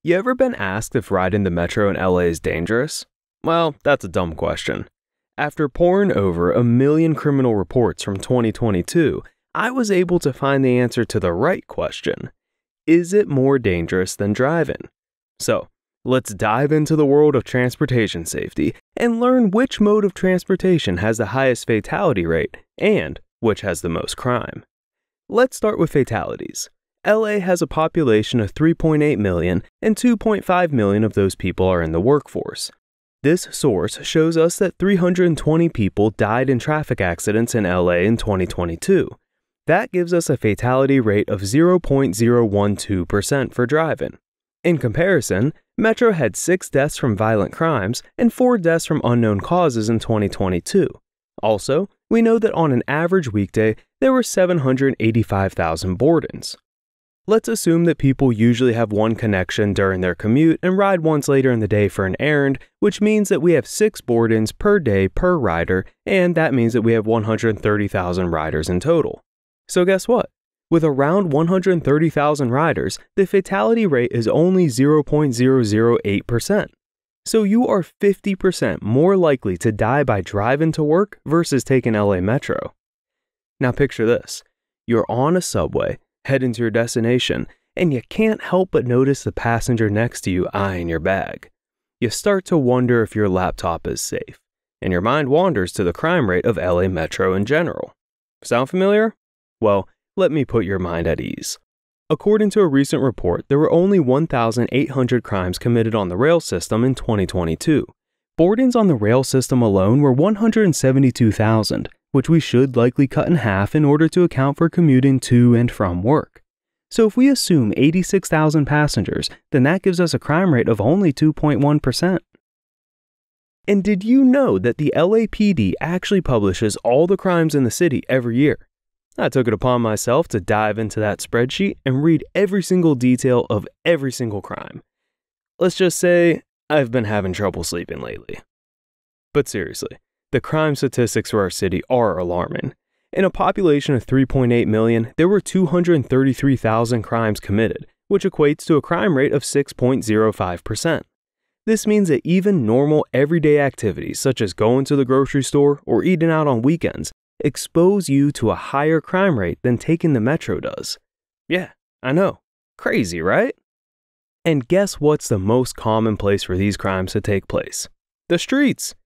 You ever been asked if riding the metro in LA is dangerous? Well, that's a dumb question. After poring over 1 million criminal reports from 2022, I was able to find the answer to the right question. Is it more dangerous than driving? So, let's dive into the world of transportation safety and learn which mode of transportation has the highest fatality rate and which has the most crime. Let's start with fatalities. LA has a population of 3.8 million, and 2.5 million of those people are in the workforce. This source shows us that 320 people died in traffic accidents in LA in 2022. That gives us a fatality rate of 0.012% for driving. In comparison, Metro had 6 deaths from violent crimes and 4 deaths from unknown causes in 2022. Also, we know that on an average weekday, there were 785,000 board-ins. Let's assume that people usually have one connection during their commute and ride once later in the day for an errand, which means that we have 6 board-ins per day per rider, and that means that we have 130,000 riders in total. So guess what? With around 130,000 riders, the fatality rate is only 0.008%. So you are 50% more likely to die by driving to work versus taking LA Metro. Now picture this. You're on a subway, heading to your destination, and you can't help but notice the passenger next to you eyeing your bag. You start to wonder if your laptop is safe, and your mind wanders to the crime rate of LA Metro in general. Sound familiar? Well, let me put your mind at ease. According to a recent report, there were only 1,800 crimes committed on the rail system in 2022. Board-ins on the rail system alone were 172,000, which we should likely cut in half in order to account for commuting to and from work. So if we assume 86,000 passengers, then that gives us a crime rate of only 2.1%. And did you know that the LAPD actually publishes all the crimes in the city every year? I took it upon myself to dive into that spreadsheet and read every single detail of every single crime. Let's just say I've been having trouble sleeping lately. But seriously, the crime statistics for our city are alarming. In a population of 3.8 million, there were 233,000 crimes committed, which equates to a crime rate of 6.05%. This means that even normal everyday activities such as going to the grocery store or eating out on weekends expose you to a higher crime rate than taking the metro does. Yeah, I know. Crazy, right? And guess what's the most common place for these crimes to take place? The streets.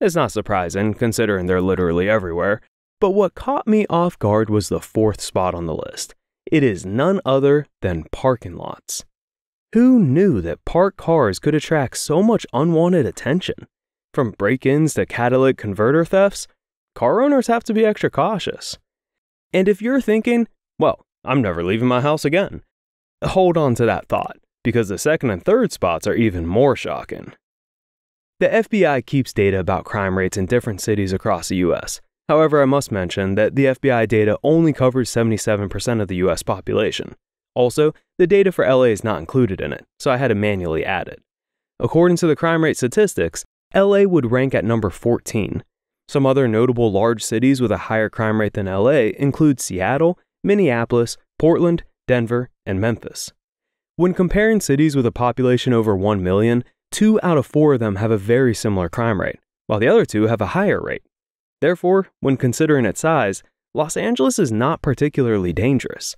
It's not surprising, considering they're literally everywhere, but what caught me off guard was the 4th spot on the list. It is none other than parking lots. Who knew that parked cars could attract so much unwanted attention? From break-ins to catalytic converter thefts, car owners have to be extra cautious. And if you're thinking, well, I'm never leaving my house again, hold on to that thought, because the 2nd and 3rd spots are even more shocking. The FBI keeps data about crime rates in different cities across the US. However, I must mention that the FBI data only covers 77% of the US population. Also, the data for LA is not included in it, so I had to manually add it. According to the crime rate statistics, LA would rank at number 14. Some other notable large cities with a higher crime rate than LA include Seattle, Minneapolis, Portland, Denver, and Memphis. When comparing cities with a population over 1 million, 2 out of 4 of them have a very similar crime rate, while the other 2 have a higher rate. Therefore, when considering its size, Los Angeles is not particularly dangerous.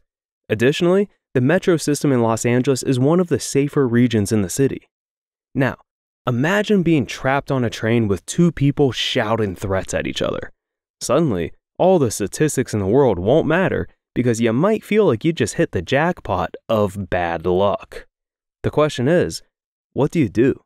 Additionally, the metro system in Los Angeles is one of the safer regions in the city. Now, imagine being trapped on a train with 2 people shouting threats at each other. Suddenly, all the statistics in the world won't matter because you might feel like you just hit the jackpot of bad luck. The question is, what do you do?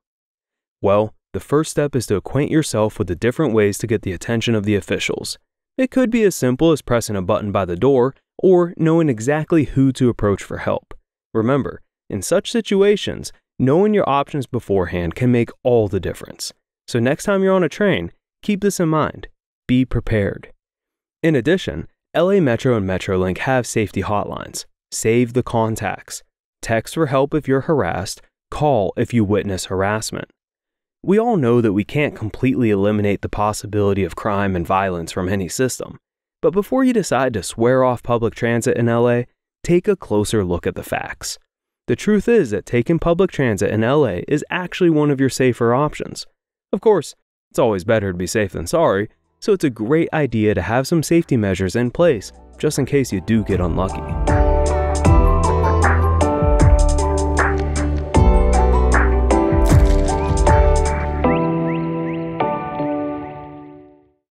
Well, the first step is to acquaint yourself with the different ways to get the attention of the officials. It could be as simple as pressing a button by the door or knowing exactly who to approach for help. Remember, in such situations, knowing your options beforehand can make all the difference. So next time you're on a train, keep this in mind. Be prepared. In addition, LA Metro and Metrolink have safety hotlines. Save the contacts. Text for help if you're harassed. Call if you witness harassment. We all know that we can't completely eliminate the possibility of crime and violence from any system. But before you decide to swear off public transit in LA, take a closer look at the facts. The truth is that taking public transit in LA is actually one of your safer options. Of course, it's always better to be safe than sorry, so it's a great idea to have some safety measures in place just in case you do get unlucky.